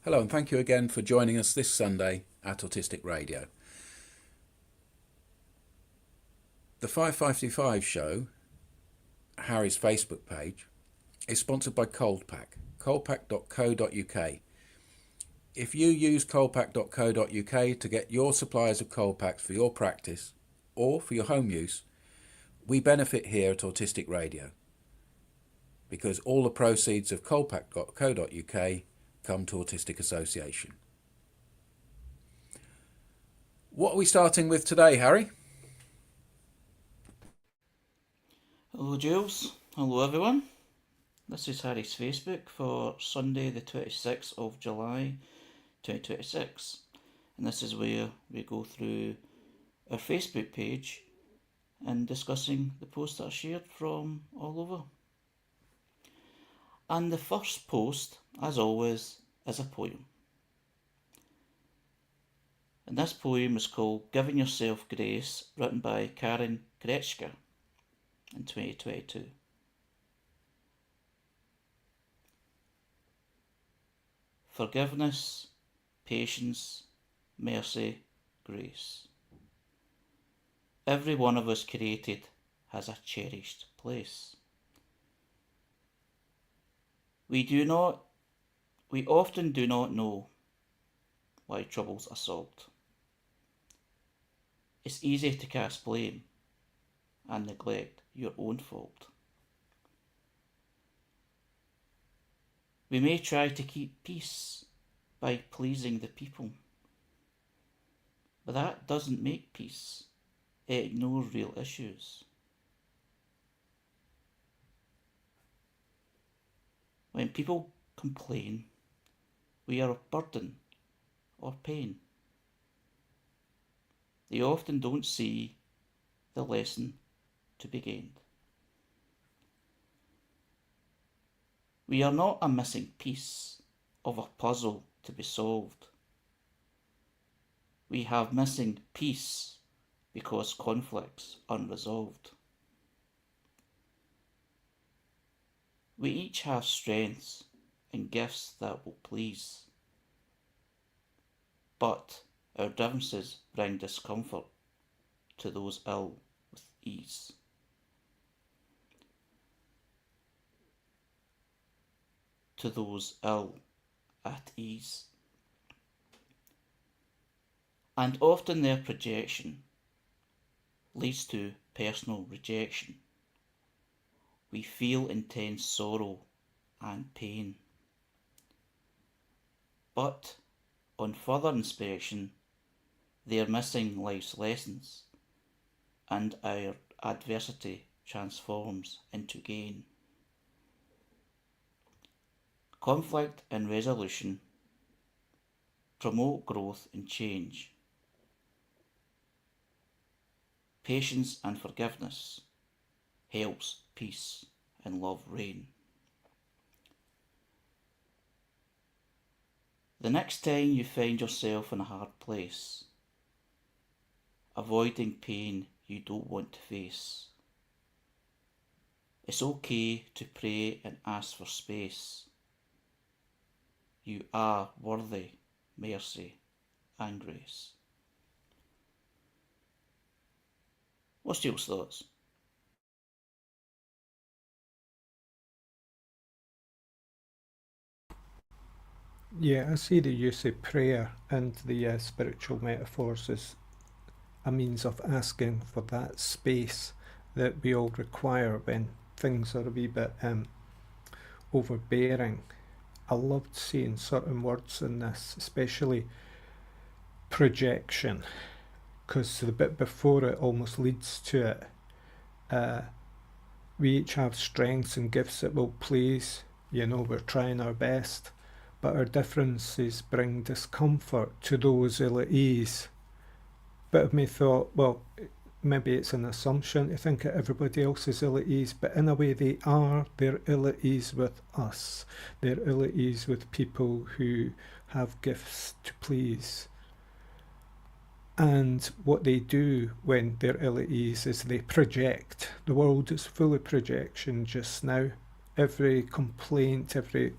Hello, and thank you again for joining us this Sunday at Autistic Radio. The 555 show, Harry's Facebook page, is sponsored by Coldpack, coldpack.co.uk. If you use coldpack.co.uk to get your supplies of cold packs for your practice or for your home use, we benefit here at Autistic Radio because all the proceeds of coldpack.co.uk come to Autistic Association. What are we starting with today, Harry? Hello Jules, hello everyone. This is Harry's Facebook for Sunday the 26th of July 2026, and this is where we go through our Facebook page and discussing the posts that are shared from all over. And the first post, as always, is a poem. And this poem is called Giving Yourself Grace, written by Karen Kretschka in 2022. Forgiveness, patience, mercy, grace. Every one of us created has a cherished place. We often do not know why troubles assault. It's easy to cast blame and neglect your own fault. We may try to keep peace by pleasing the people, but that doesn't make peace. It ignores real issues. When people complain, we are a burden or pain. They often don't see the lesson to be gained. We are not a missing piece of a puzzle to be solved. We have missing peace because conflicts unresolved. We each have strengths and gifts that will please, but our differences bring discomfort to those ill with ease. To those ill at ease. And often their projection leads to personal rejection. We feel intense sorrow and pain. But on further inspection, they are missing life's lessons, and our adversity transforms into gain. Conflict and resolution promote growth and change. Patience and forgiveness helps peace and love reign. The next time you find yourself in a hard place, avoiding pain you don't want to face, it's okay to pray and ask for space. You are worthy, mercy and grace. What's your thoughts? Yeah, I see the use of prayer and the spiritual metaphors as a means of asking for that space that we all require when things are a wee bit overbearing. I loved seeing certain words in this, especially projection, because the bit before it almost leads to it. We each have strengths and gifts that will please. We're trying our best, but our differences bring discomfort to those ill at ease. Bit of me thought, well, maybe it's an assumption to think that everybody else is ill at ease, but in a way they're ill at ease with us. They're ill at ease with people who have gifts to please. And what they do when they're ill at ease is they project. The world is full of projection just now. Every complaint, every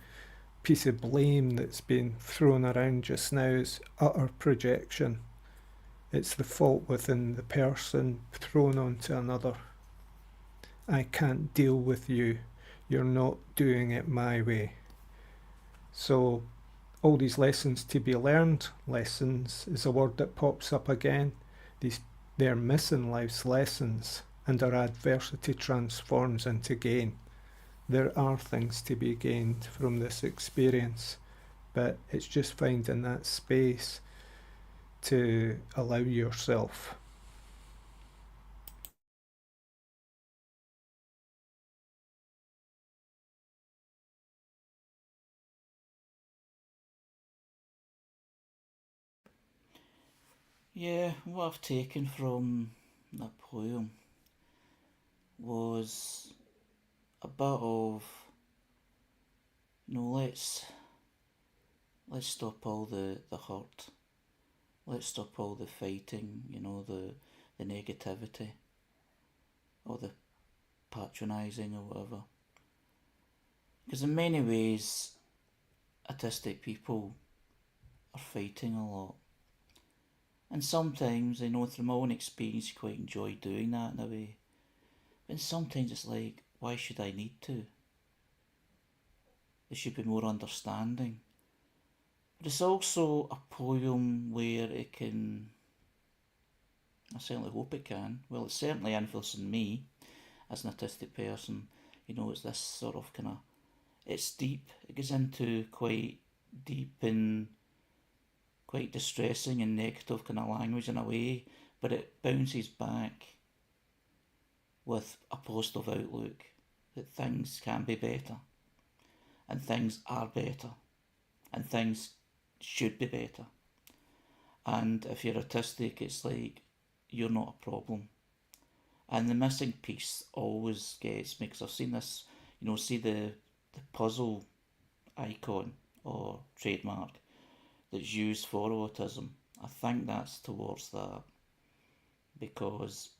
piece of blame that's been thrown around just now is utter projection. It's the fault within the person thrown onto another. I can't deal with you. You're not doing it my way. So all these lessons to be learned, lessons is a word that pops up again. They're missing life's lessons, and our adversity transforms into gain. There are things to be gained from this experience, but it's just finding that space to allow yourself. Yeah, what I've taken from that poem was a bit of, let's stop all the hurt. Let's stop all the fighting, the negativity or the patronising or whatever. Because in many ways, autistic people are fighting a lot. And sometimes, I know through my own experience, you quite enjoy doing that in a way. But sometimes it's like, why should I need to? There should be more understanding. But it's also a poem where it can, I certainly hope it can, well, it's certainly influencing me as an autistic person. It's this sort of kind of, it's deep. It goes into quite deep and quite distressing and negative kind of language in a way, but it bounces back with a positive outlook that things can be better, and things are better, and things should be better. And if you're autistic, it's like you're not a problem. And the missing piece always gets me, because I've seen this, see the puzzle icon or trademark that's used for autism. I think that's towards that, because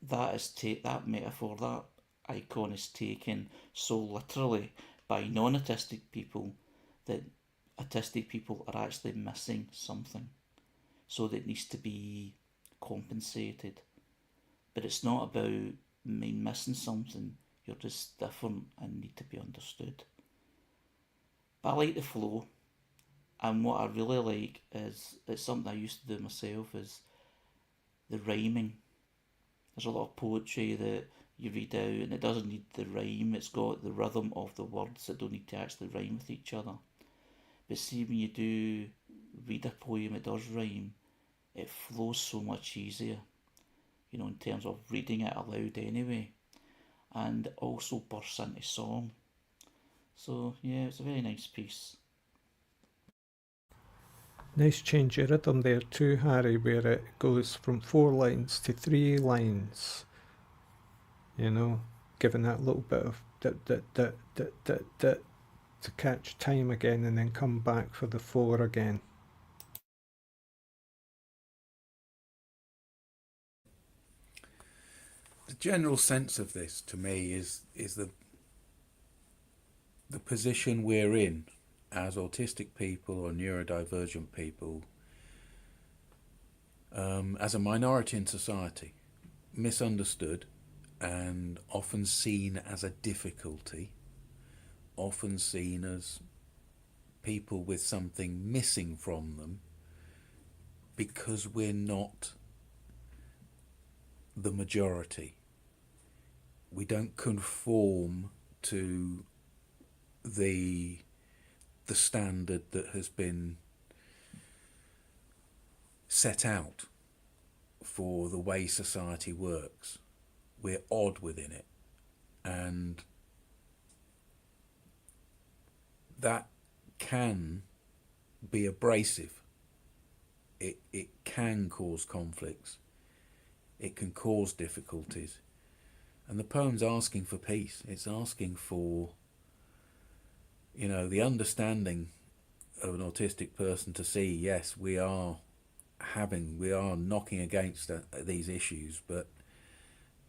that metaphor, that icon is taken so literally by non-autistic people that autistic people are actually missing something, so that it needs to be compensated. But it's not about me missing something. You're just different and need to be understood. But I like the flow. And what I really like is, it's something I used to do myself, is the rhyming. There's a lot of poetry that you read out and it doesn't need the rhyme, it's got the rhythm of the words that don't need to actually rhyme with each other. But see, when you do read a poem, it does rhyme, it flows so much easier, in terms of reading it aloud anyway, and also bursts into song. So, yeah, it's a very nice piece. Nice change of rhythm there too, Harry, where it goes from 4 lines to 3 lines. Giving that little bit of to catch time again and then come back for the 4 again. The general sense of this to me is the position we're in as autistic people or neurodivergent people, as a minority in society, misunderstood and often seen as a difficulty, often seen as people with something missing from them, because we're not the majority. We don't conform to the standard that has been set out for the way society works. We're odd within it, and that can be abrasive. It can cause conflicts, it can cause difficulties, and the poem's asking for peace. It's asking for the understanding of an autistic person to see, yes, we are knocking against these issues, but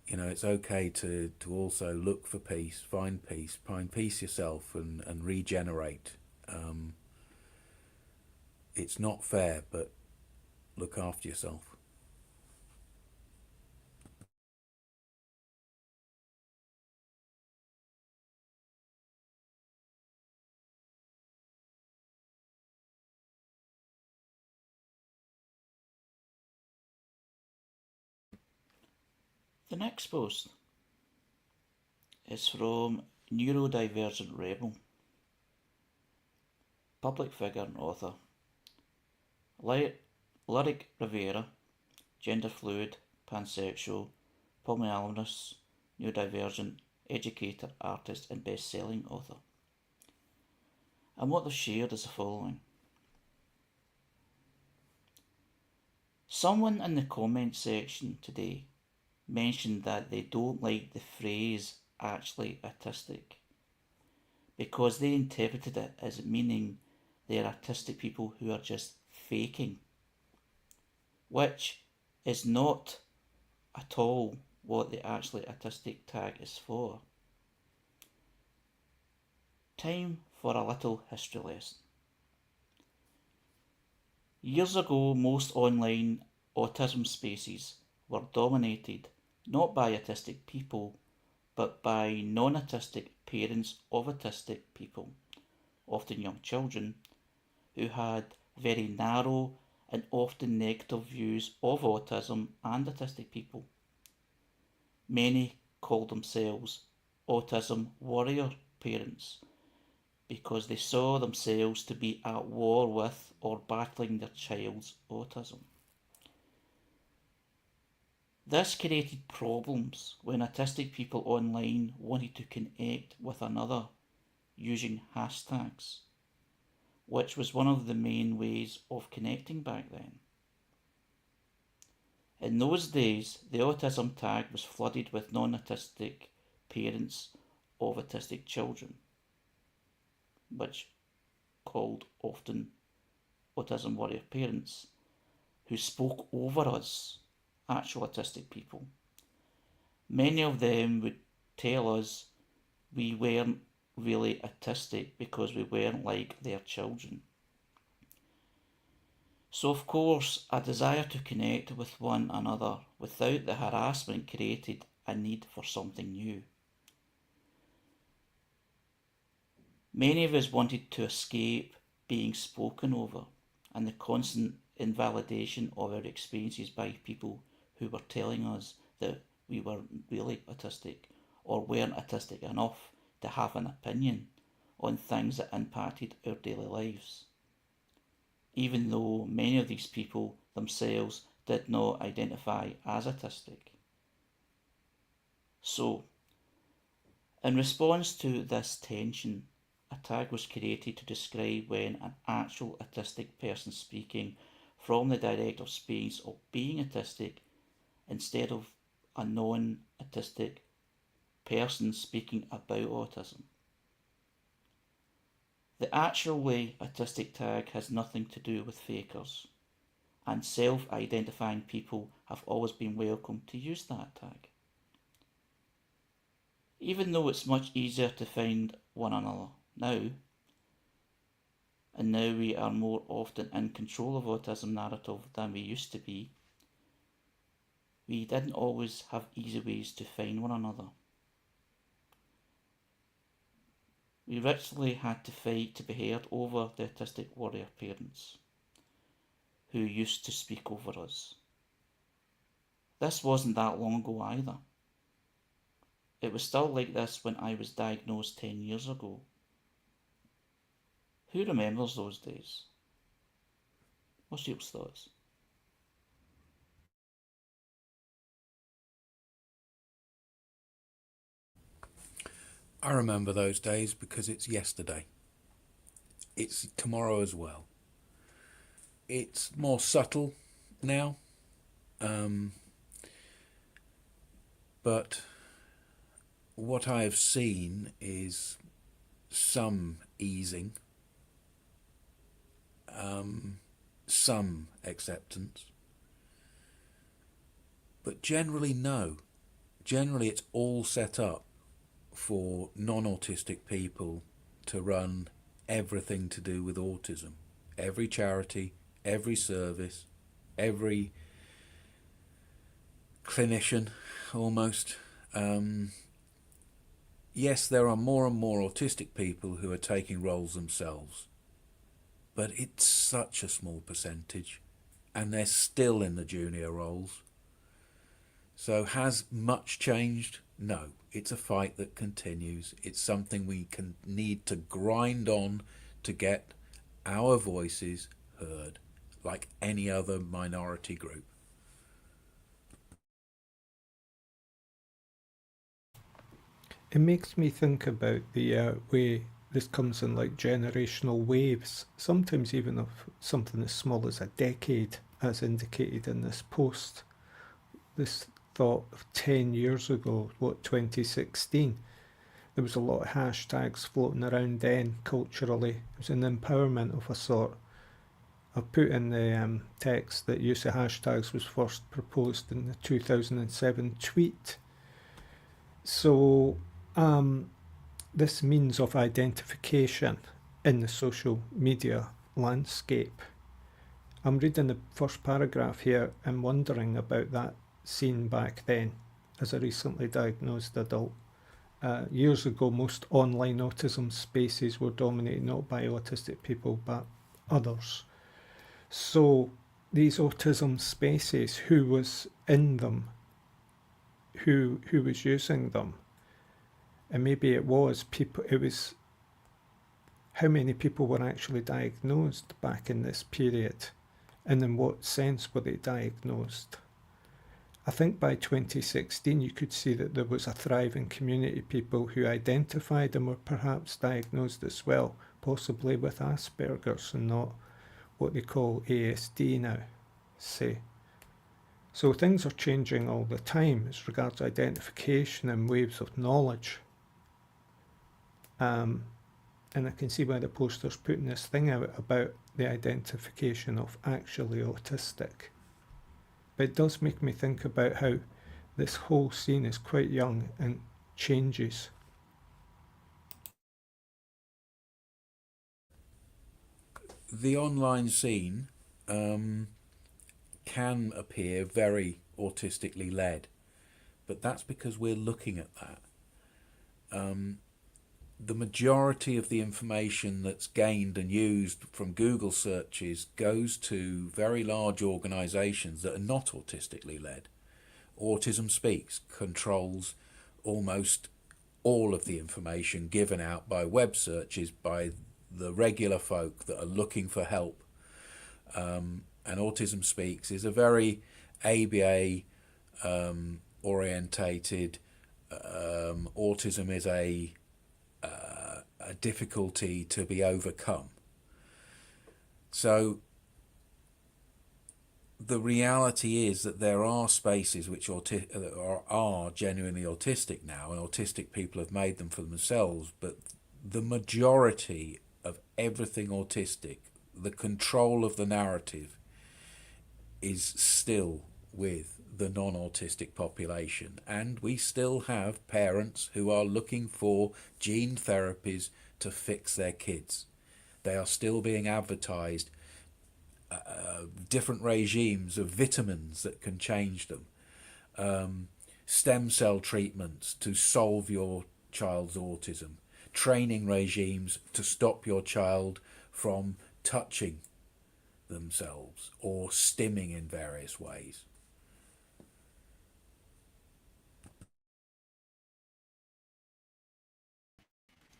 it's okay to also look for peace, find peace yourself, and regenerate. Um, it's not fair, but look after yourself. The next post is from Neurodivergent Rebel, public figure and author. Lyric Rivera, gender fluid, pansexual, polyamorous, neurodivergent, educator, artist, and best selling author. And what they've shared is the following. Someone in the comment section today mentioned that they don't like the phrase actually autistic because they interpreted it as meaning they're autistic people who are just faking, which is not at all what the actually autistic tag is for. Time for a little history lesson. Years ago, most online autism spaces were dominated not by autistic people, but by non-autistic parents of autistic people, often young children, who had very narrow and often negative views of autism and autistic people. Many called themselves autism warrior parents because they saw themselves to be at war with or battling their child's autism. This created problems when autistic people online wanted to connect with another using hashtags, which was one of the main ways of connecting back then. In those days, the autism tag was flooded with non-autistic parents of autistic children, which called often autism warrior parents, who spoke over us, actual autistic people. Many of them would tell us we weren't really autistic because we weren't like their children. So, of course, a desire to connect with one another without the harassment created a need for something new. Many of us wanted to escape being spoken over and the constant invalidation of our experiences by people who were telling us that we weren't really autistic or weren't autistic enough to have an opinion on things that impacted our daily lives, even though many of these people themselves did not identify as autistic. So, in response to this tension, a tag was created to describe when an actual autistic person speaking from the direct experience of being autistic instead of a non-autistic person speaking about autism. The actually autistic tag has nothing to do with fakers, and self-identifying people have always been welcome to use that tag. Even though it's much easier to find one another now, and now we are more often in control of autism narrative than we used to be, we didn't always have easy ways to find one another. We literally had to fight to be heard over the autistic warrior parents who used to speak over us. This wasn't that long ago either. It was still like this when I was diagnosed 10 years ago. Who remembers those days? What's your thoughts? I remember those days because it's yesterday. It's tomorrow as well. It's more subtle now, but what I have seen is some easing, some acceptance, but generally no. generally it's all set up for non-autistic people to run everything to do with autism. Every charity, every service, every clinician, almost. Yes, there are more and more autistic people who are taking roles themselves, but it's such a small percentage, and they're still in the junior roles. So has much changed? No. It's a fight that continues. It's something we can need to grind on to get our voices heard, like any other minority group. It makes me think about the way this comes in like generational waves, sometimes even of something as small as a decade, as indicated in this post. This thought of 10 years ago, 2016, there was a lot of hashtags floating around then culturally. It was an empowerment of a sort. I put in the text that use of hashtags was first proposed in the 2007 tweet. So this means of identification in the social media landscape. I'm reading the first paragraph here and wondering about that scene back then as a recently diagnosed adult. Years ago, most online autism spaces were dominated not by autistic people but others. So these autism spaces, who was in them, who was using them, and maybe it was people. It was how many people were actually diagnosed back in this period, and in what sense were they diagnosed? I think by 2016 you could see that there was a thriving community of people who identified and were perhaps diagnosed as well, possibly with Asperger's and not what they call ASD now, say. So things are changing all the time as regards identification and waves of knowledge. And I can see why the poster's putting this thing out about the identification of actually autistic. But it does make me think about how this whole scene is quite young and changes. The online scene can appear very autistically led, but that's because we're looking at that. The majority of the information that's gained and used from Google searches goes to very large organisations that are not autistically led. Autism Speaks controls almost all of the information given out by web searches by the regular folk that are looking for help. And Autism Speaks is a very ABA orientated. Autism is a difficulty to be overcome. So the reality is that there are spaces which are genuinely autistic now, and autistic people have made them for themselves, but the majority of everything autistic, the control of the narrative, is still with the non-autistic population, and we still have parents who are looking for gene therapies to fix their kids. They are still being advertised different regimes of vitamins that can change them, stem cell treatments to solve your child's autism, training regimes to stop your child from touching themselves or stimming in various ways.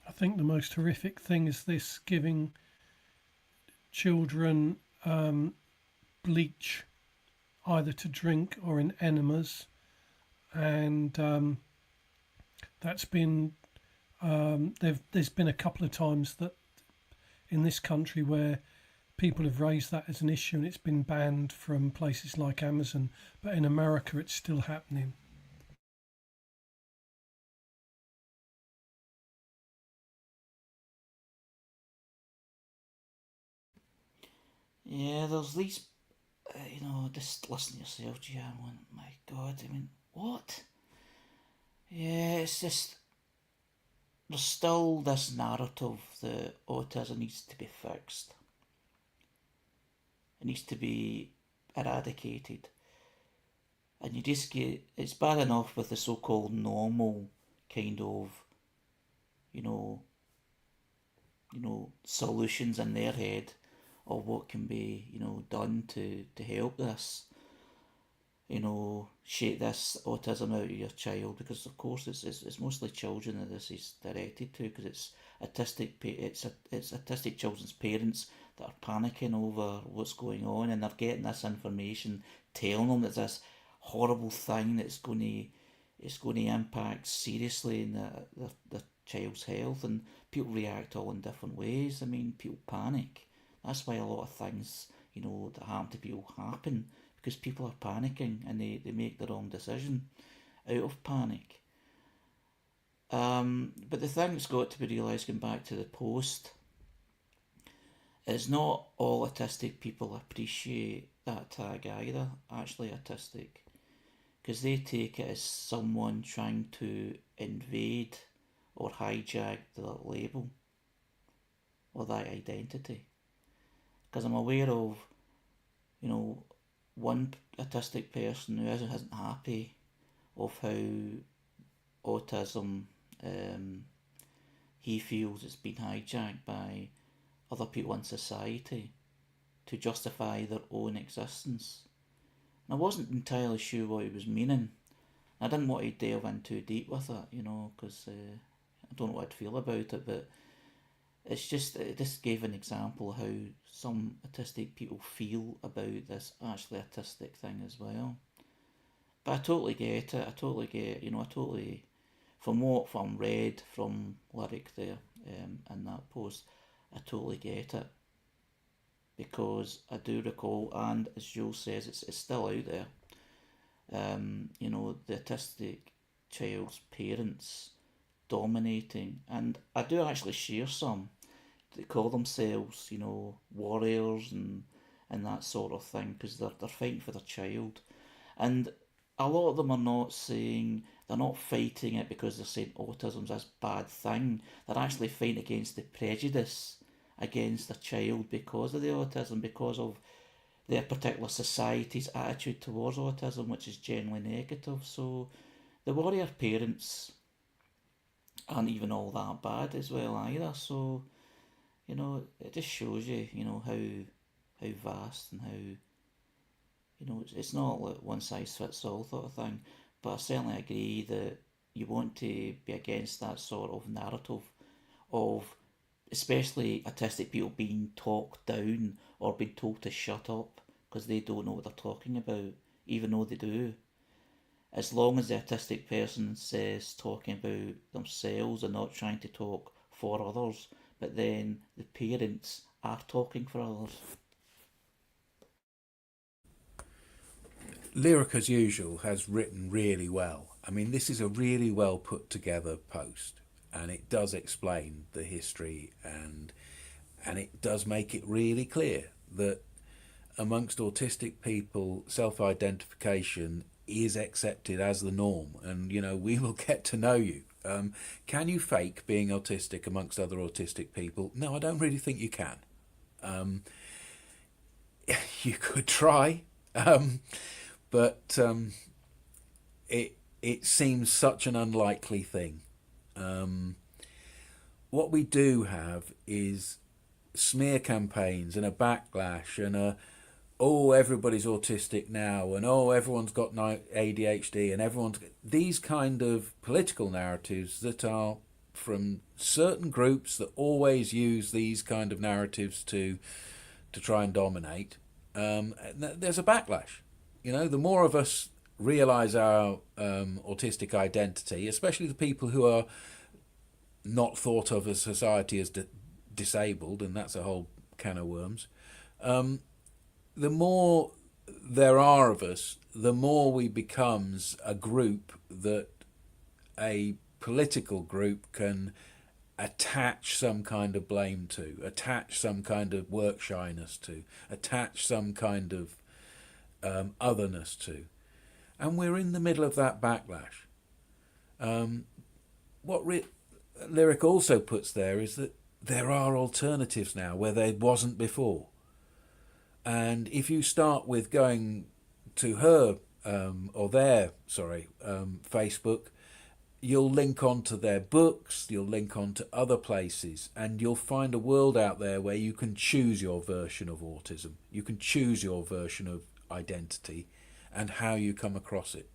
I think the most horrific thing is this giving children bleach either to drink or in enemas, and that's been there's been a couple of times that in this country where people have raised that as an issue and it's been banned from places like Amazon, but in America it's still happening. Yeah, there's these, just listen to yourself, Gian. My God, I mean, what? Yeah, it's just there's still this narrative that autism needs to be fixed. It needs to be eradicated. And you just get, it's bad enough with the so-called normal kind of, you know, solutions in their head of what can be, done to help this, shake this autism out of your child, because of course it's mostly children that this is directed to, because it's autistic children's parents that are panicking over what's going on, and they're getting this information telling them that this horrible thing that's going to impact seriously in the child's health, and people react all in different ways. I mean, people panic. That's why a lot of things, that happen to people happen, because people are panicking and they make the wrong decision out of panic. But the thing that's got to be realised, going back to the post, is not all autistic people appreciate that tag either, actually autistic, because they take it as someone trying to invade or hijack the label or that identity. Because I'm aware of, one autistic person who isn't happy of how autism, he feels it's been hijacked by other people in society to justify their own existence. And I wasn't entirely sure what he was meaning. I didn't want to delve in too deep with it, because I don't know what I'd feel about it, but it just gave an example of how some autistic people feel about this actually autistic thing as well. But I totally get it. I totally get, from what from read from lyric there, in that post, I totally get it, because I do recall, and as Jules says, it's still out there. The autistic child's parents dominating, and I do actually share some. They call themselves, warriors and that sort of thing, because they're fighting for their child, and a lot of them are not saying, they're not fighting it because they're saying autism's this bad thing. They're actually fighting against the prejudice against their child because of the autism, because of their particular society's attitude towards autism, which is generally negative. So the warrior parents aren't even all that bad as well either. So, it just shows you, how vast and how, it's not like one size fits all sort of thing. But I certainly agree that you want to be against that sort of narrative of, especially autistic people, being talked down or being told to shut up because they don't know what they're talking about, even though they do. As long as the autistic person says talking about themselves and not trying to talk for others, but then the parents are talking for others. Lyric, as usual, has written really well. I mean, this is a really well put together post, and it does explain the history, and it does make it really clear that amongst autistic people, self-identification is accepted as the norm, and we will get to know you. Can you fake being autistic amongst other autistic people? No, I don't really think you can. You could try, but it seems such an unlikely thing. What we do have is smear campaigns and a backlash and everybody's autistic now, and everyone's got ADHD, and these kind of political narratives that are from certain groups that always use these kind of narratives to try and dominate. There's a backlash. The more of us realize our autistic identity, especially the people who are not thought of as society as disabled, and that's a whole can of worms, the more there are of us, the more we becomes a group that a political group can attach some kind of blame to, attach some kind of work shyness to, attach some kind of otherness to. And we're in the middle of that backlash. What Lyric also puts there is that there are alternatives now where there wasn't before. And if you start with going to her or their, Facebook, you'll link on to their books, you'll link on to other places, and you'll find a world out there where you can choose your version of autism. You can choose your version of identity and how you come across it.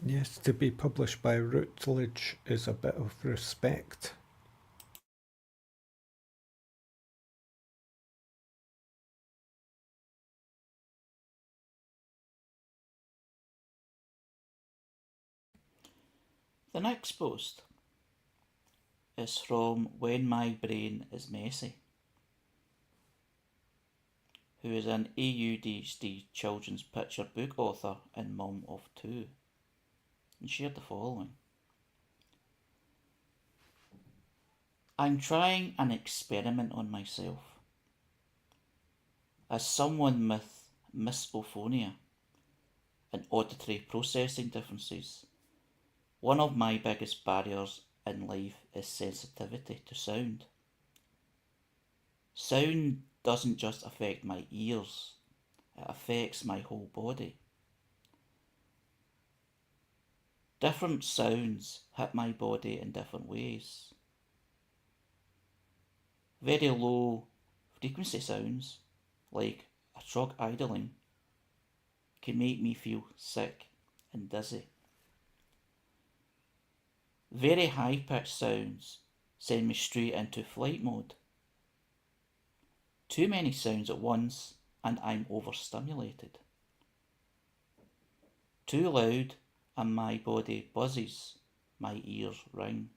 Yes, to be published by Routledge is a bit of respect. The next post is from When My Brain Is Messy, who is an AUDHD children's picture book author and mum of two, and shared the following. I'm trying an experiment on myself. As someone with misophonia and auditory processing differences, one of my biggest barriers in life is sensitivity to sound. Sound doesn't just affect my ears, it affects my whole body. Different sounds hit my body in different ways. Very low frequency sounds, like a truck idling, can make me feel sick and dizzy. Very high pitched sounds send me straight into flight mode. Too many sounds at once and I'm overstimulated. Too loud and my body buzzes, my ears ring.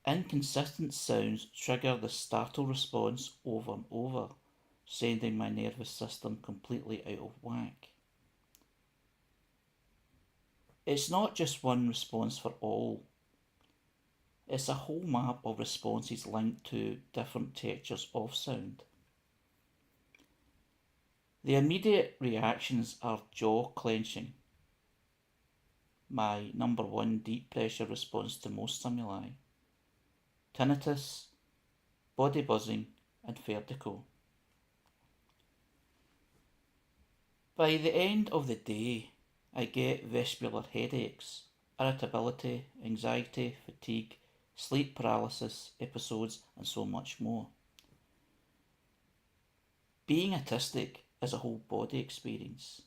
Inconsistent sounds trigger the startle response over and over, sending my nervous system completely out of whack. It's not just one response for all. It's a whole map of responses linked to different textures of sound. The immediate reactions are jaw clenching, my number one deep pressure response to most stimuli, tinnitus, body buzzing, and vertigo. By the end of the day, I get vestibular headaches, irritability, anxiety, fatigue, sleep paralysis episodes, and so much more. Being autistic is a whole body experience.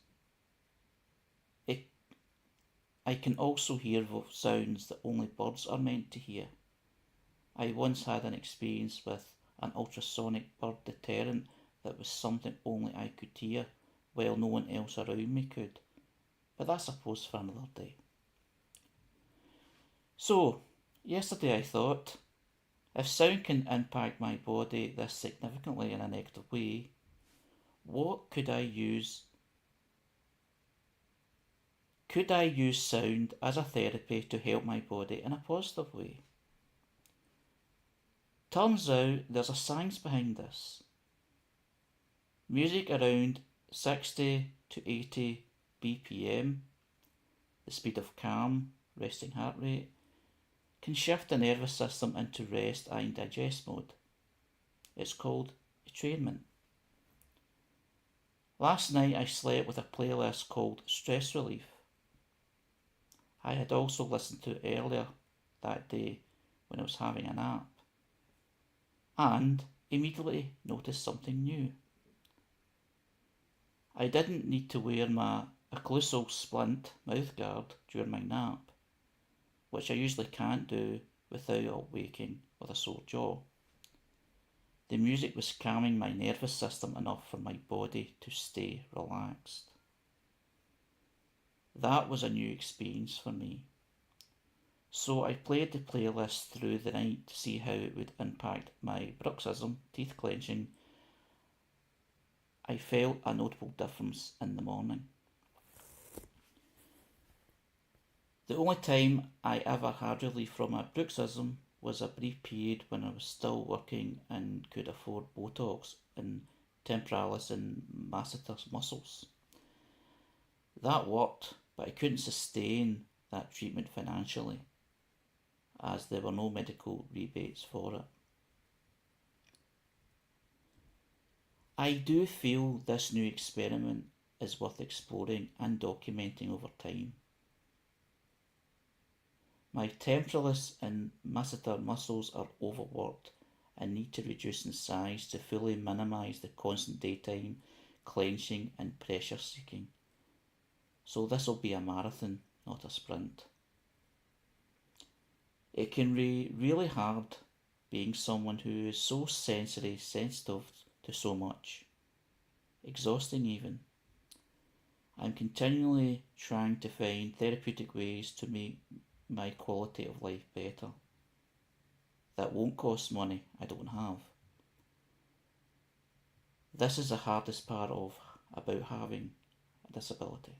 I can also hear sounds that only birds are meant to hear. I once had an experience with an ultrasonic bird deterrent that was something only I could hear, while no one else around me could. But that's a post for another day. So, yesterday I thought, if sound can impact my body this significantly in a negative way, what could I use? Could I use sound as a therapy to help my body in a positive way? Turns out there's a science behind this. Music around 60 to 80 BPM, the speed of calm, resting heart rate, can shift the nervous system into rest and digest mode. It's called entrainment. Last night I slept with a playlist called Stress Relief. I had also listened to it earlier that day when I was having a nap, and immediately noticed something new. I didn't need to wear my occlusal splint mouthguard during my nap, which I usually can't do without waking with a sore jaw. The music was calming my nervous system enough for my body to stay relaxed. That was a new experience for me. So I played the playlist through the night to see how it would impact my bruxism, teeth clenching. I felt a notable difference in the morning. The only time I ever had relief from my bruxism was a brief period when I was still working and could afford Botox and temporalis and masseter muscles. That worked, but I couldn't sustain that treatment financially, as there were no medical rebates for it. I do feel this new experiment is worth exploring and documenting over time. My temporalis and masseter muscles are overworked and need to reduce in size to fully minimise the constant daytime clenching and pressure seeking. So this will be a marathon, not a sprint. It can be really hard being someone who is so sensory sensitive to so much. Exhausting even. I'm continually trying to find therapeutic ways to make my quality of life better. That won't cost money I don't have. This is the hardest part about having a disability.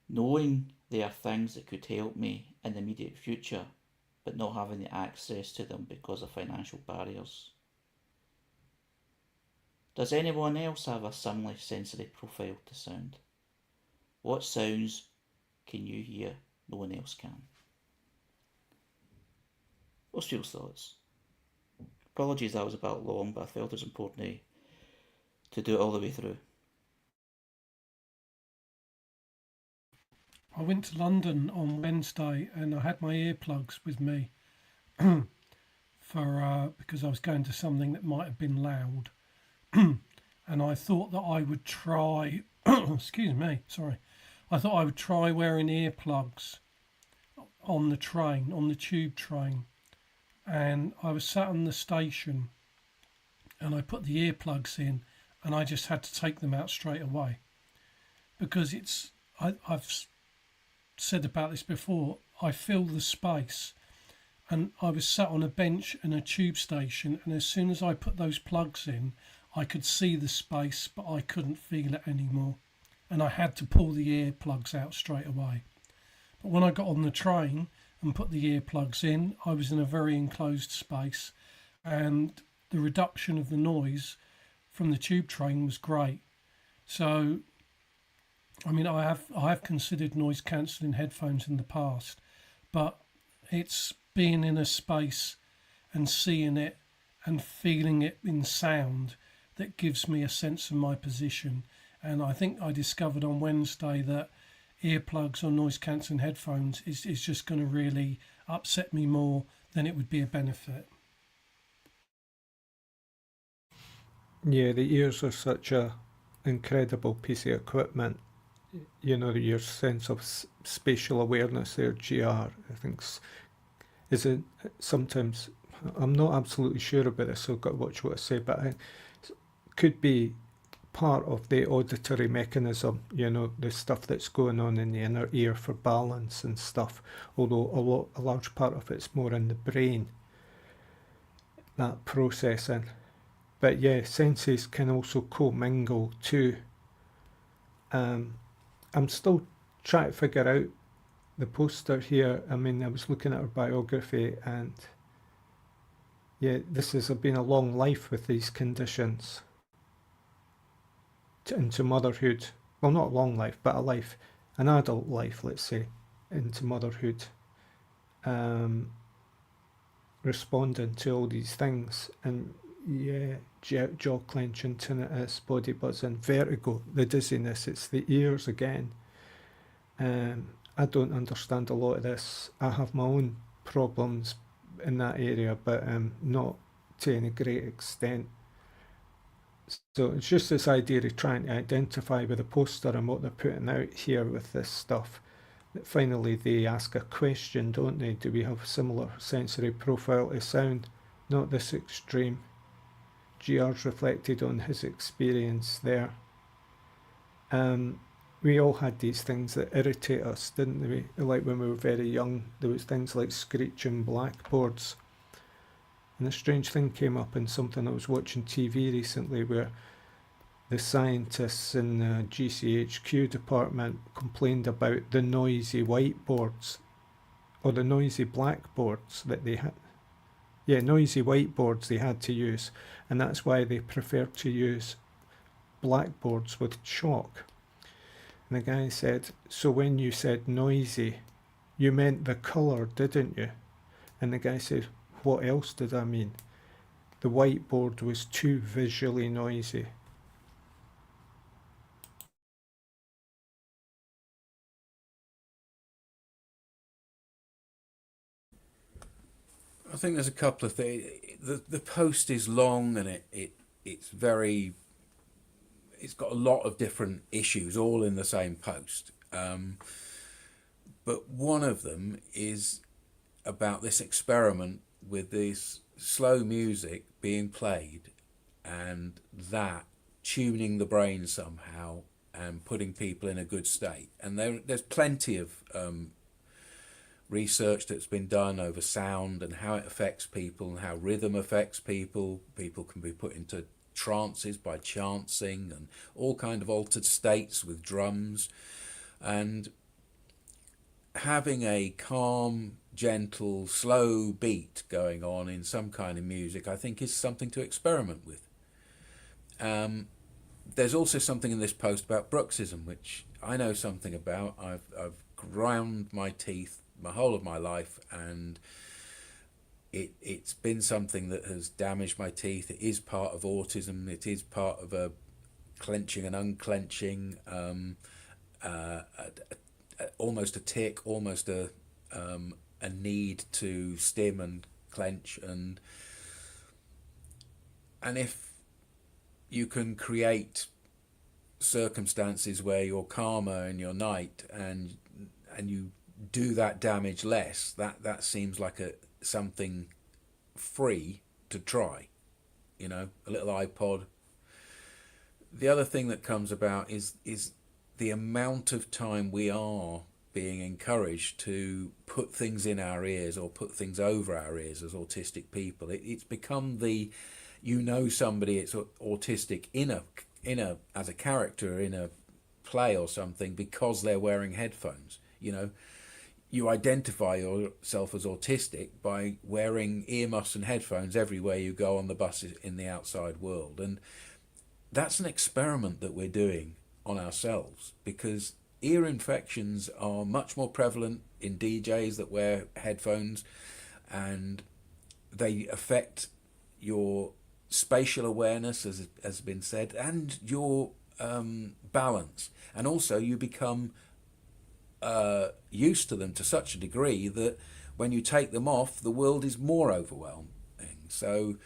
Knowing there are things that could help me in the immediate future, but not having the access to them because of financial barriers. Does anyone else have a similar sensory profile to sound? What sounds can you hear no one else can? What's your thoughts? Apologies that was a bit long, but I felt it was important to do it all the way through. I went to London on Wednesday and I had my earplugs with me for because I was going to something that might have been loud. And I thought that I would try excuse me, sorry. I thought I would try wearing earplugs on the train, on the tube train. And I was sat on the station and I put the earplugs in and I just had to take them out straight away. Because I've said about this before, I fill the space. And I was sat on a bench in a tube station, and as soon as I put those plugs in, I could see the space, but I couldn't feel it anymore. And I had to pull the earplugs out straight away. But when I got on the train and put the earplugs in, I was in a very enclosed space, and the reduction of the noise from the tube train was great. So, I mean, I have considered noise cancelling headphones in the past, but it's being in a space and seeing it and feeling it in sound that gives me a sense of my position. And I think I discovered on Wednesday that earplugs or noise cancelling headphones is just going to really upset me more than it would be a benefit. Yeah, the ears are such a incredible piece of equipment. You know, your sense of spatial awareness there, GR, I think, is it sometimes, I'm not absolutely sure about this, so I've got to watch what I say, but it could be part of the auditory mechanism, you know, the stuff that's going on in the inner ear for balance and stuff, although a large part of it's more in the brain, that processing. But yeah, senses can also commingle too. I'm still trying to figure out the poster here. I mean, I was looking at her biography, and yeah, this has been a long life with these conditions into motherhood. Well, not a long life, but a life, an adult life, let's say, into motherhood. Responding to all these things, and yeah, jaw clenching, tinnitus, body buzzing, vertigo, the dizziness, it's the ears again. I don't understand a lot of this. I have my own problems in that area, but not to any great extent. So it's just this idea of trying to identify with the poster and what they're putting out here with this stuff. That finally they ask a question, don't they? Do we have a similar sensory profile to sound? Not this extreme. GR's reflected on his experience there. We all had these things that irritate us, didn't we? Like when we were very young, there was things like screeching blackboards. And a strange thing came up in something I was watching TV recently, where the scientists in the GCHQ department complained about the noisy whiteboards or the noisy blackboards that they had. Yeah, noisy whiteboards they had to use, and that's why they preferred to use blackboards with chalk. And the guy said, so when you said noisy, you meant the colour, didn't you? And the guy said, what else did I mean? The whiteboard was too visually noisy. I think there's a couple of things. The post is long and it's very, it's got a lot of different issues all in the same post. But one of them is about this experiment with this slow music being played and that tuning the brain somehow and putting people in a good state. And there's plenty of research that's been done over sound and how it affects people and how rhythm affects people. People can be put into trances by chancing and all kind of altered states with drums. And having a calm, gentle, slow beat going on in some kind of music, I think, is something to experiment with. There's also something in this post about bruxism, which I know something about. I've ground my teeth my whole of my life, and it's been something that has damaged my teeth. It is part of autism. It is part of a clenching and unclenching, almost a tick, almost a need to stim and clench, and if you can create circumstances where you're calmer in your night and you do that damage less, that seems like something free to try, a little iPod. The other thing that comes about is the amount of time we are being encouraged to put things in our ears or put things over our ears as autistic people. It's become somebody it's autistic in a as a character in a play or something because they're wearing headphones. You identify yourself as autistic by wearing earmuffs and headphones everywhere you go on the buses in the outside world. And that's an experiment that we're doing on ourselves, because ear infections are much more prevalent in DJs that wear headphones, and they affect your spatial awareness, as has been said, and your balance. And also you become used to them to such a degree that when you take them off, the world is more overwhelming. So,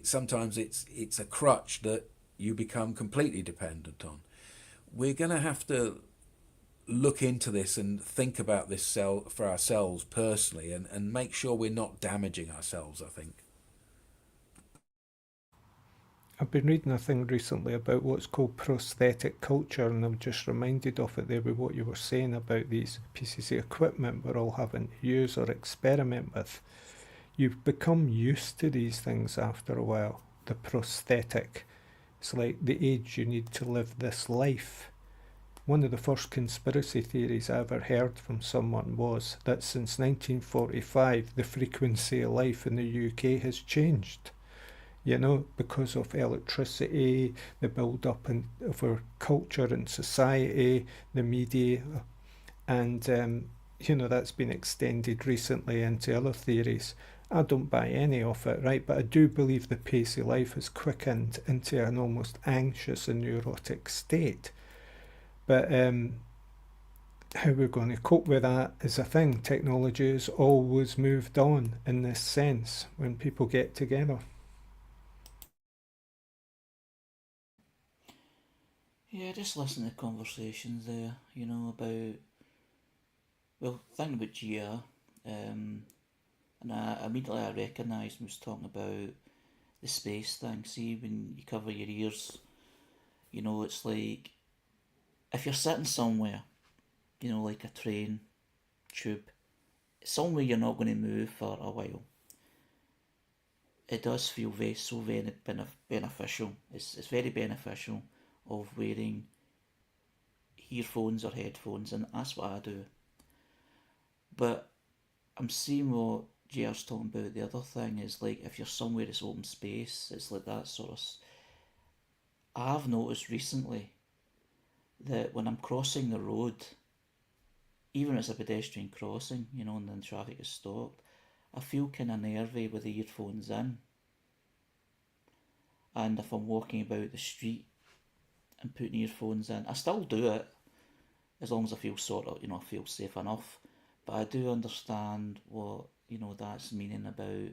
sometimes it's a crutch that you become completely dependent on. We're going to have to look into this and think about this for ourselves personally, and make sure we're not damaging ourselves, I think. I've been reading a thing recently about what's called prosthetic culture, and I'm just reminded of it there with what you were saying about these pieces of equipment we're all having to use or experiment with. You've become used to these things after a while. The prosthetic. It's like the age you need to live this life. One of the first conspiracy theories I ever heard from someone was that since 1945 the frequency of life in the UK has changed. Because of electricity, the build-up of our culture and society, the media, and that's been extended recently into other theories. I don't buy any of it, right? But I do believe the pace of life has quickened into an almost anxious and neurotic state. But how we're going to cope with that is a thing. Technology has always moved on in this sense when people get together. Yeah, just listen to conversations there, about, well, thinking about GR, and immediately I recognised he was talking about the space thing. See, when you cover your ears, it's like if you're sitting somewhere, like a train, tube, somewhere you're not going to move for a while. It does feel very beneficial. It's very beneficial of wearing earphones or headphones, and that's what I do. But I'm seeing what JR's talking about. The other thing is like if you're somewhere that's open space, it's like that sort of. I've noticed recently that when I'm crossing the road, even if it's a pedestrian crossing, and then traffic is stopped, I feel kind of nervy with the earphones in. And if I'm walking about the street and putting earphones in, I still do it as long as I feel sort of, I feel safe enough. But I do understand what, that's meaning about.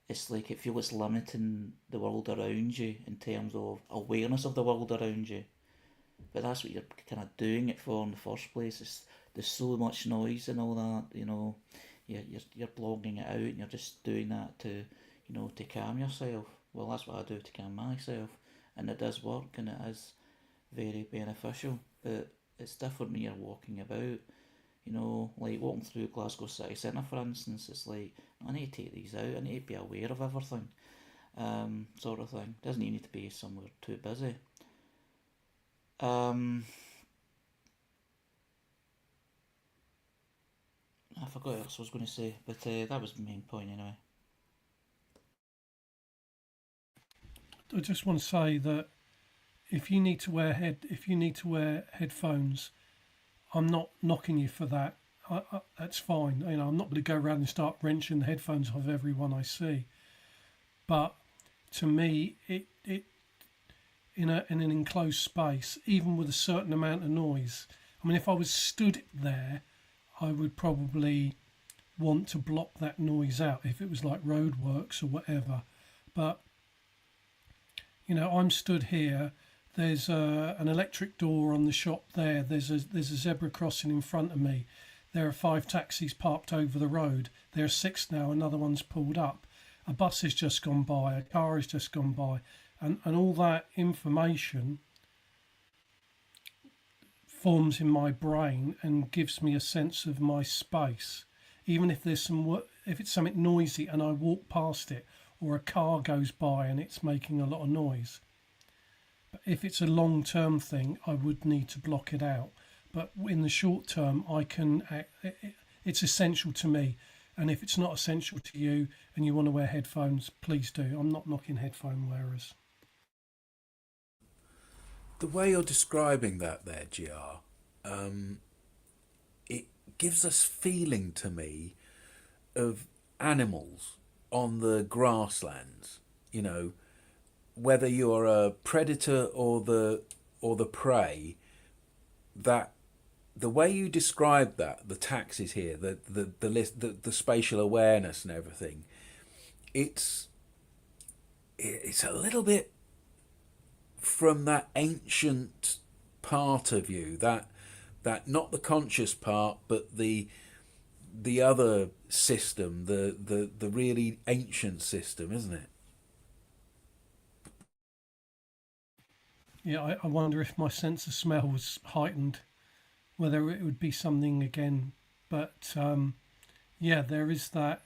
It's like it feels it's limiting the world around you in terms of awareness of the world around you. But that's what you're kind of doing it for in the first place. There's so much noise and all that, you're blogging it out and you're just doing that to calm yourself. Well, that's what I do to calm myself, and it does work and it is very beneficial. But it's different when you're walking about. Like walking through Glasgow city centre, for instance, it's like I need to take these out. I need to be aware of everything, sort of thing. Doesn't even need to be somewhere too busy. Um, I forgot what else I was going to say, but that was the main point anyway. I just want to say that if you need to wear headphones, I'm not knocking you for that. That's fine. I'm not going to go around and start wrenching the headphones off everyone I see. But to me, it in an enclosed space, even with a certain amount of noise. I mean, if I was stood there, I would probably want to block that noise out if it was like roadworks or whatever. But I'm stood here. There's an electric door on the shop there. There's a zebra crossing in front of me. There are 5 taxis parked over the road. There are 6 now. Another one's pulled up. A bus has just gone by. A car has just gone by, and all that information forms in my brain and gives me a sense of my space. Even if if it's something noisy and I walk past it, or a car goes by and it's making a lot of noise. But if it's a long-term thing, I would need to block it out. But in the short term, it's essential to me. And if it's not essential to you and you want to wear headphones, please do. I'm not knocking headphone wearers. The way you're describing that there, GR, it gives us feeling to me of animals on the grasslands. Whether you're a predator or the prey, that the way you describe that, the taxis here, the list, the spatial awareness and everything, it's a little bit from that ancient part of you, that not the conscious part, but the other system, the really ancient system, isn't it? Yeah, I wonder if my sense of smell was heightened, whether it would be something again. But yeah, there is that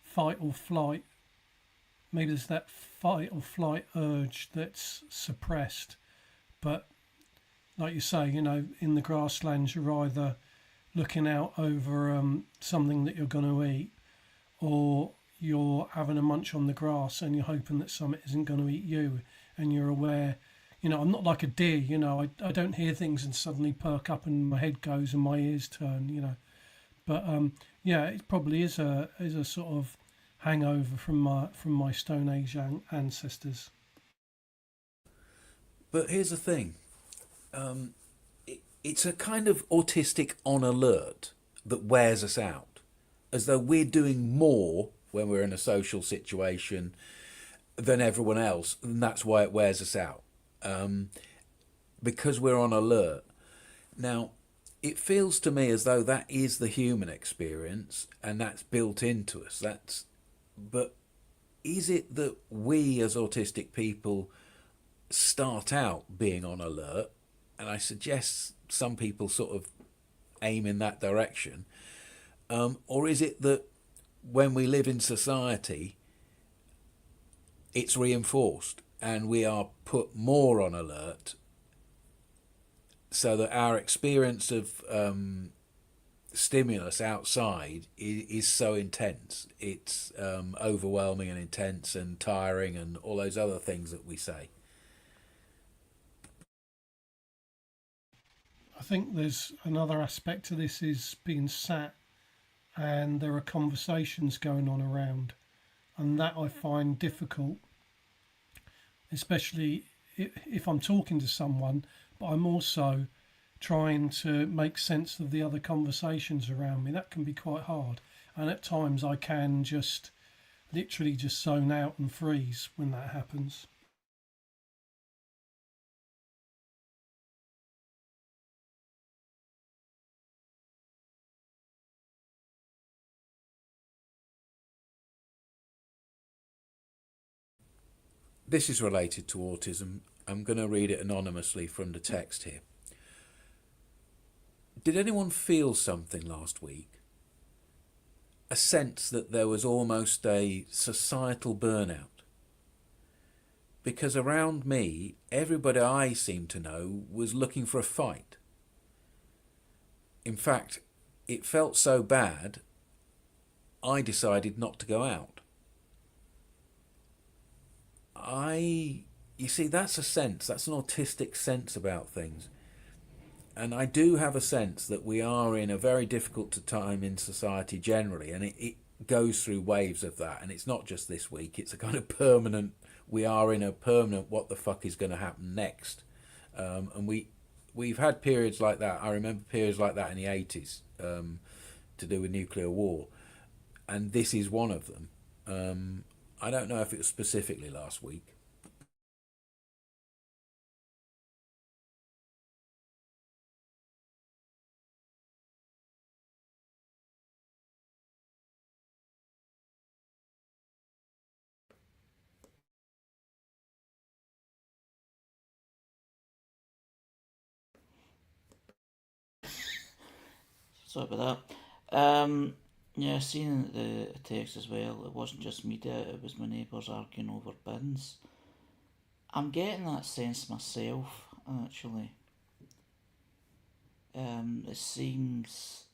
fight or flight. Maybe there's that fight or flight urge that's suppressed. But like you say, in the grasslands, you're either looking out over something that you're going to eat, or you're having a munch on the grass and you're hoping that something isn't going to eat you, and you're aware. I'm not like a deer. I don't hear things and suddenly perk up and my head goes and my ears turn. But yeah, it probably is a sort of hangover from my Stone Age ancestors. But here's the thing, it's a kind of autistic on alert that wears us out, as though we're doing more when we're in a social situation than everyone else, and that's why it wears us out, because we're on alert. Now, it feels to me as though that is the human experience and that's built into us. But is it that we as autistic people start out being on alert? And I suggest some people sort of aim in that direction. Or is it that when we live in society, it's reinforced and we are put more on alert, so that our experience of stimulus outside is so intense. It's overwhelming and intense and tiring and all those other things that we say. I think there's another aspect to this is being sat and there are conversations going on around, and that I find difficult, especially if I'm talking to someone, but I'm also trying to make sense of the other conversations around me. That can be quite hard, and at times I can just literally just zone out and freeze when that happens. This is related to autism. I'm going to read it anonymously from the text here. Did anyone feel something last week? A sense that there was almost a societal burnout? Because around me, everybody I seemed to know was looking for a fight. In fact, it felt so bad, I decided not to go out. You see, that's a sense, that's an autistic sense about things. And I do have a sense that we are in a very difficult time in society generally, and it goes through waves of that. And it's not just this week, it's a kind of permanent, we are in a permanent what the fuck is going to happen next. And we've had periods like that. I remember periods like that in the 80s to do with nuclear war. And this is one of them. I don't know if it was specifically last week. Sorry about that. Yeah, seeing the text as well, it wasn't just media, it was my neighbours arguing over bins. I'm getting that sense myself, actually. It seems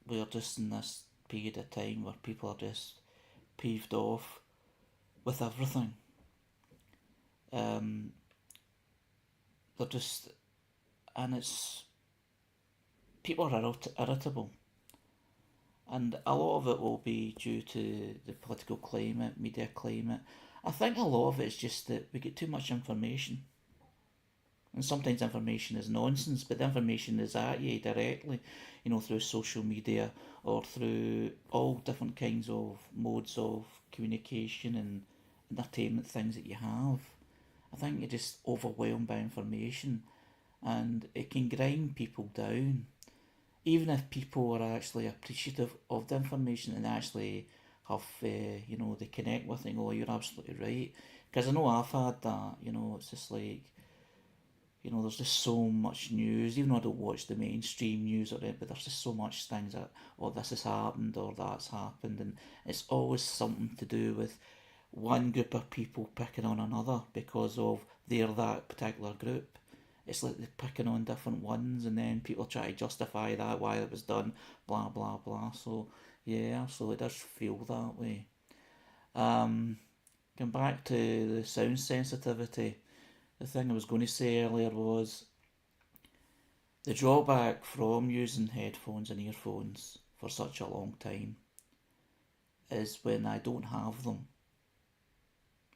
we're just in this period of time where people are just peeved off with everything. Um, they're just, and it's, people are irritable. And a lot of it will be due to the political climate, media climate. I think a lot of it is just that we get too much information. And sometimes information is nonsense, but the information is at you directly, through social media or through all different kinds of modes of communication and entertainment things that you have. I think you're just overwhelmed by information and it can grind people down. Even if people are actually appreciative of the information and actually have, they connect with it and go, oh, you're absolutely right. Because I know I've had that, it's just like, there's just so much news, even though I don't watch the mainstream news or it, but there's just so much things that, oh, this has happened or that's happened, and it's always something to do with one group of people picking on another because of they're that particular group. It's like they're picking on different ones, and then people try to justify that why it was done, blah blah blah. So yeah, so it does feel that way. Um, Going back to the sound sensitivity, the thing I was going to say earlier was the drawback from using headphones and earphones for such a long time is when I don't have them.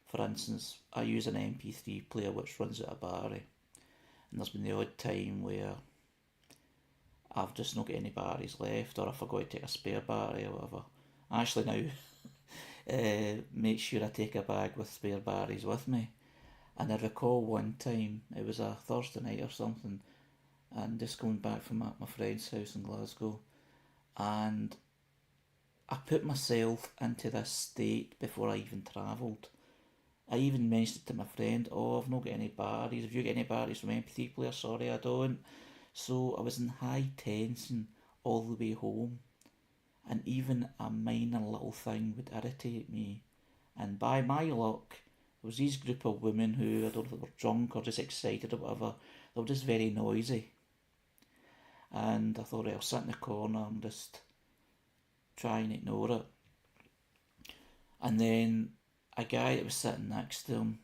For instance, I use an MP3 player which runs out of battery, and there's been the odd time where I've just not got any batteries left, or I forgot to take a spare battery or whatever. I actually now make sure I take a bag with spare batteries with me. And I recall one time, it was a Thursday night or something, and just coming back from my friend's house in Glasgow, and I put myself into this state before I even travelled. I even mentioned it to my friend, oh, I've not got any batteries. Have you got any batteries from MP3 player? Sorry, I don't. So I was in high tension all the way home, and even a minor little thing would irritate me. And by my luck, there was these group of women who, I don't know if they were drunk or just excited or whatever, they were just very noisy. and I thought, right, I'll sit in the corner and just try and ignore it. And then a guy that was sitting next to him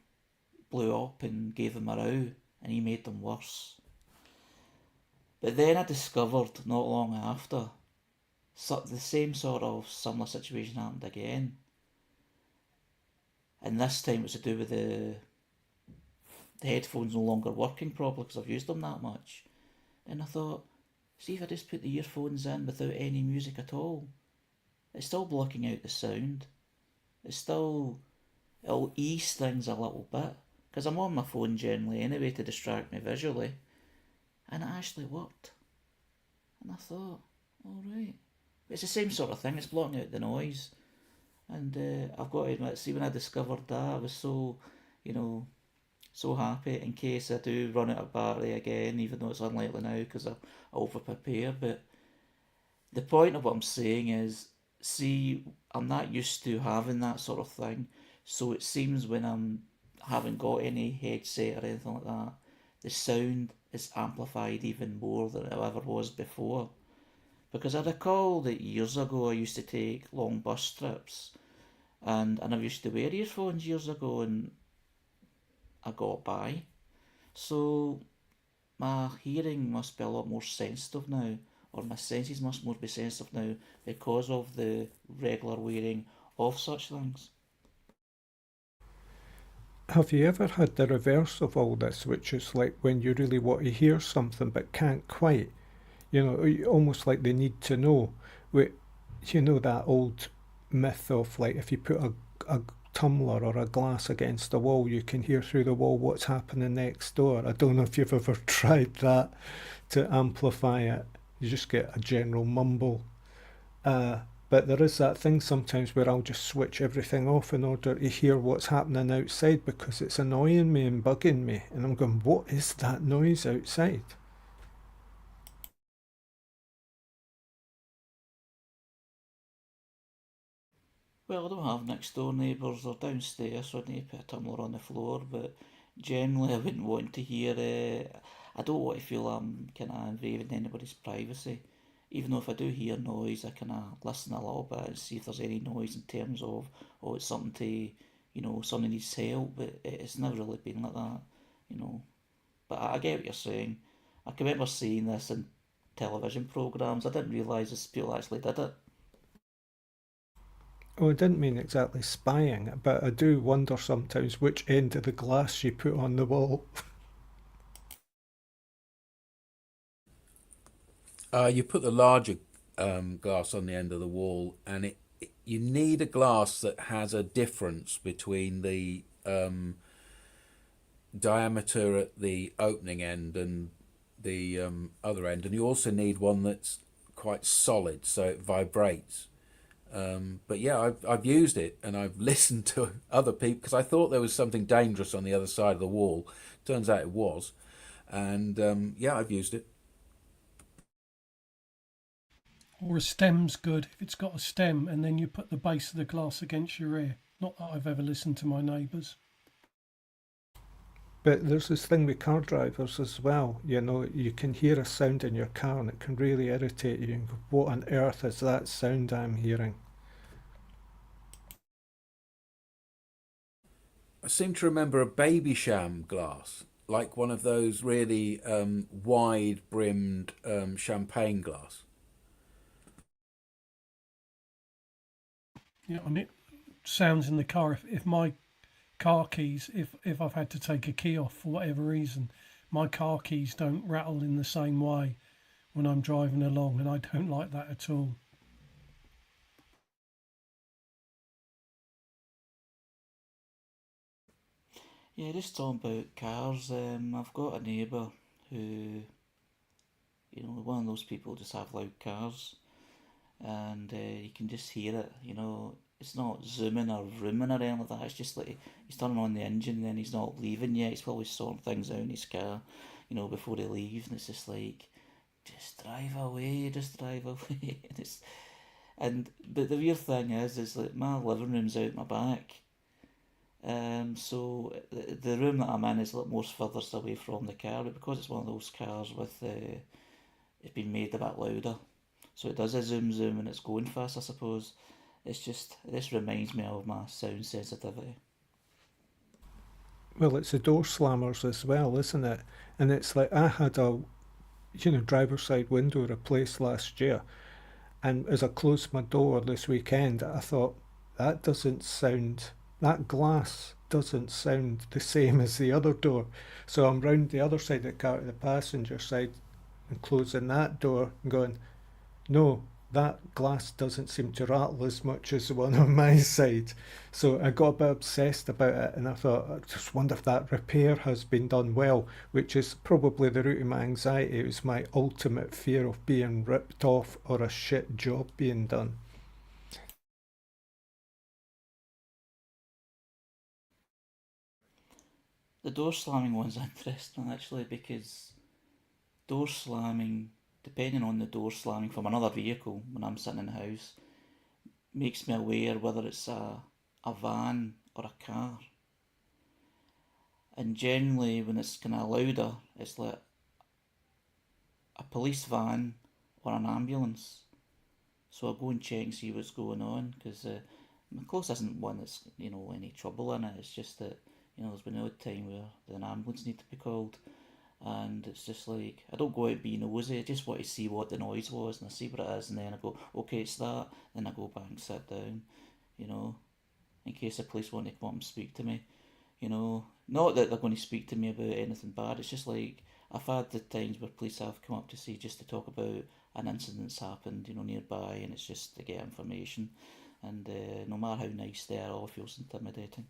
blew up and gave him a row, and he made them worse. But then I discovered not long after, the same sort of similar situation happened again. And this time it was to do with the headphones no longer working properly because I've used them that much. And I thought, see if I just put the earphones in without any music at all, it's still blocking out the sound. It'll ease things a little bit because I'm on my phone generally anyway to distract me visually. And it actually worked. And I thought, alright. It's the same sort of thing, it's blocking out the noise. And I've got to admit, see, when I discovered that, I was so, you know, so happy in case I do run out of battery again, even though it's unlikely now because I over prepare. But the point of what I'm saying is, see, I'm not used to having that sort of thing. So it seems when I'm haven't got any headset or anything like that, the sound is amplified even more than it ever was before. Because I recall that years ago I used to take long bus trips and I never used to wear earphones years ago and I got by. So my hearing must be a lot more sensitive now, or my senses must more be sensitive now because of the regular wearing of such things. Have you ever had the reverse of all this, which is like when you really want to hear something but can't quite? You know, almost like they need to know. You know that old myth of like if you put a tumbler or a glass against a wall, you can hear through the wall what's happening next door. I don't know if you've ever tried that to amplify it. You just get a general mumble. But there is that thing sometimes where I'll just switch everything off in order to hear what's happening outside because it's annoying me and bugging me. And I'm going, what is that noise outside? Well, I don't have next door neighbours, they're downstairs, so I need to put a tumbler on the floor, but generally I wouldn't want to hear I don't want to feel I'm kind of invading anybody's privacy. Even though if I do hear noise, I kind of listen a little bit and see if there's any noise in terms of, oh, it's something to, somebody needs help, but it's never really been like that, you know. But I get what you're saying. I can remember seeing this in television programmes. I didn't realise this people actually did it. Oh, I didn't mean exactly spying, but I do wonder sometimes which end of the glass you put on the wall. You put the larger glass on the end of the wall, and you need a glass that has a difference between the diameter at the opening end and the other end, and you also need one that's quite solid so it vibrates. But yeah, I've used it and I've listened to other people because I thought there was something dangerous on the other side of the wall. Turns out it was, and yeah, I've used it. Or a stem's good if it's got a stem, and then you put the base of the glass against your ear. Not that I've ever listened to my neighbours. But there's this thing with car drivers as well. You know, you can hear a sound in your car and it can really irritate you. And go, what on earth is that sound I'm hearing? I seem to remember a baby sham glass, like one of those really wide brimmed champagne glass. Yeah, and it sounds in the car. If my car keys, if I've had to take a key off for whatever reason, my car keys don't rattle in the same way when I'm driving along, and I don't like that at all. Yeah, just talking about cars, I've got a neighbour who, one of those people just have loud cars, and you can just hear it. It's not zooming or rooming or anything like that. It's just like he's turning on the engine, and then he's not leaving yet. He's probably sorting things out in his car, before he leaves, and it's just like, just drive away. But the weird thing is like my living room's out my back. So the room that I'm in is like most furthest away from the car, but because it's one of those cars with it's been made a bit louder. So it does a zoom zoom and it's going fast, I suppose. It's just, this reminds me of my sound sensitivity. Well, it's the door slammers as well, isn't it? And it's like I had a driver's side window replaced last year, and as I closed my door this weekend, I thought that doesn't sound that glass doesn't sound the same as the other door. So I'm round the other side of the car to the passenger side and closing that door and going, no, that glass doesn't seem to rattle as much as the one on my side. So I got a bit obsessed about it, and I thought, I just wonder if that repair has been done well, which is probably the root of my anxiety. It was my ultimate fear of being ripped off or a shit job being done. The door slamming one's interesting actually, because door slamming, depending on the door slamming from another vehicle when I'm sitting in the house, makes me aware whether it's a van or a car. And generally, when it's kind of louder, it's like a police van or an ambulance. So I go and check and see what's going on, because my close isn't one that's any trouble in it. It's just that there's been an odd time where an ambulance need to be called, and it's just like I don't go out being nosy. I just want to see what the noise was, and I see what it is, and then I go, okay, it's that. Then I go back and sit down, you know, in case the police want to come up and speak to me. Not that they're going to speak to me about anything bad. It's just like I've had the times where police have come up to see just to talk about an incident that's happened, nearby, and it's just to get information. And no matter how nice they are, it all feels intimidating.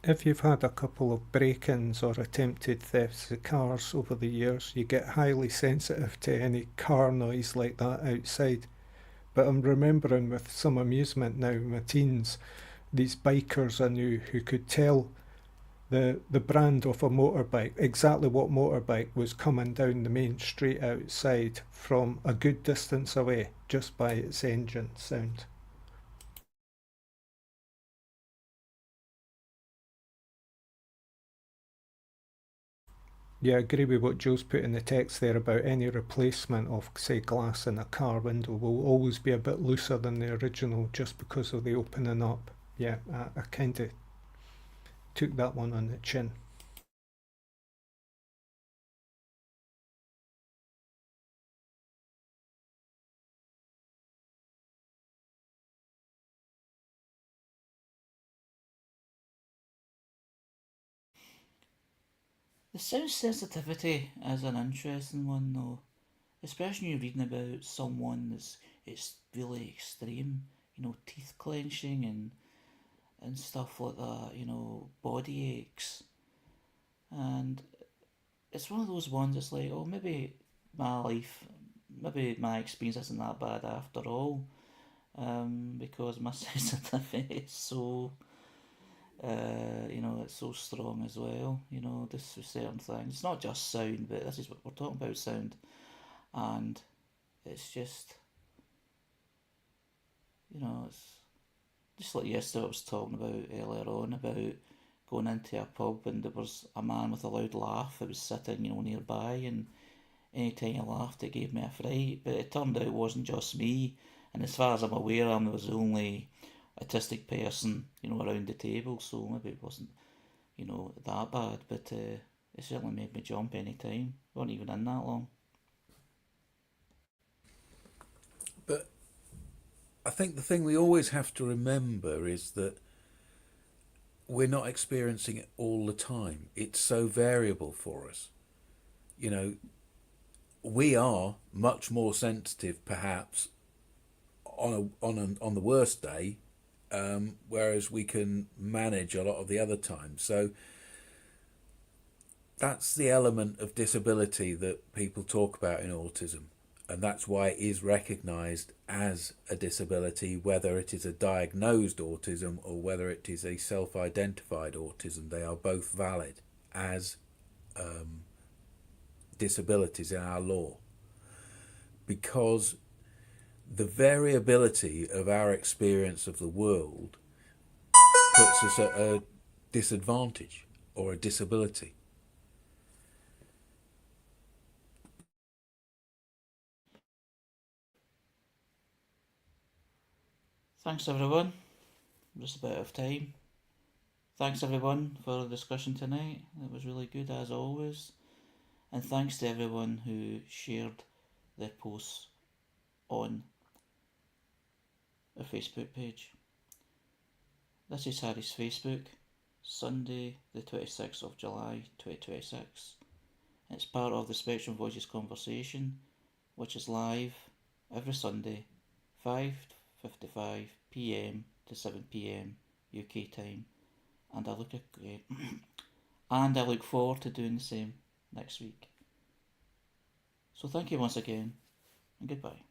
If you've had a couple of break-ins or attempted thefts of cars over the years, you get highly sensitive to any car noise like that outside. But I'm remembering with some amusement now in my teens, these bikers I knew who could tell the brand of a motorbike, exactly what motorbike was coming down the main street outside from a good distance away just by its engine sound. Yeah, I agree with what Joe's put in the text there about any replacement of, say, glass in a car window will always be a bit looser than the original just because of the opening up. Yeah, I kind of took that one on the chin. The sound sensitivity is an interesting one, though, especially when you're reading about someone that's it's really extreme. Teeth clenching and stuff like that. Body aches, and it's one of those ones. It's like, oh, maybe my experience isn't that bad after all, because my sensitivity is so, it's so strong as well. This with certain things. It's not just sound, but this is what we're talking about, sound, and it's just, it's just like yesterday I was talking about earlier on about going into a pub and there was a man with a loud laugh that was sitting, nearby, and any time I laughed, it gave me a fright. But it turned out it wasn't just me, and as far as I'm aware, I was the only autistic person, around the table. So maybe it wasn't, that bad. But it certainly made me jump any time. We weren't even in that long. But I think the thing we always have to remember is that we're not experiencing it all the time. It's so variable for us. You know, we are much more sensitive, perhaps, on the worst day, whereas we can manage a lot of the other times. So that's the element of disability that people talk about in autism, and that's why it is recognised as a disability, whether it is a diagnosed autism or whether it is a self-identified autism. They are both valid as disabilities in our law, because the variability of our experience of the world puts us at a disadvantage or a disability. Thanks everyone. I'm just about out of time. Thanks everyone for the discussion tonight. It was really good as always. And thanks to everyone who shared their posts on our Facebook page. This is Harry's Facebook, Sunday the 26th of July 2026. It's part of the Spectrum Voices Conversation, which is live every Sunday, 5:55 PM to 7 PM UK time, and I look forward to doing the same next week. So thank you once again, and goodbye.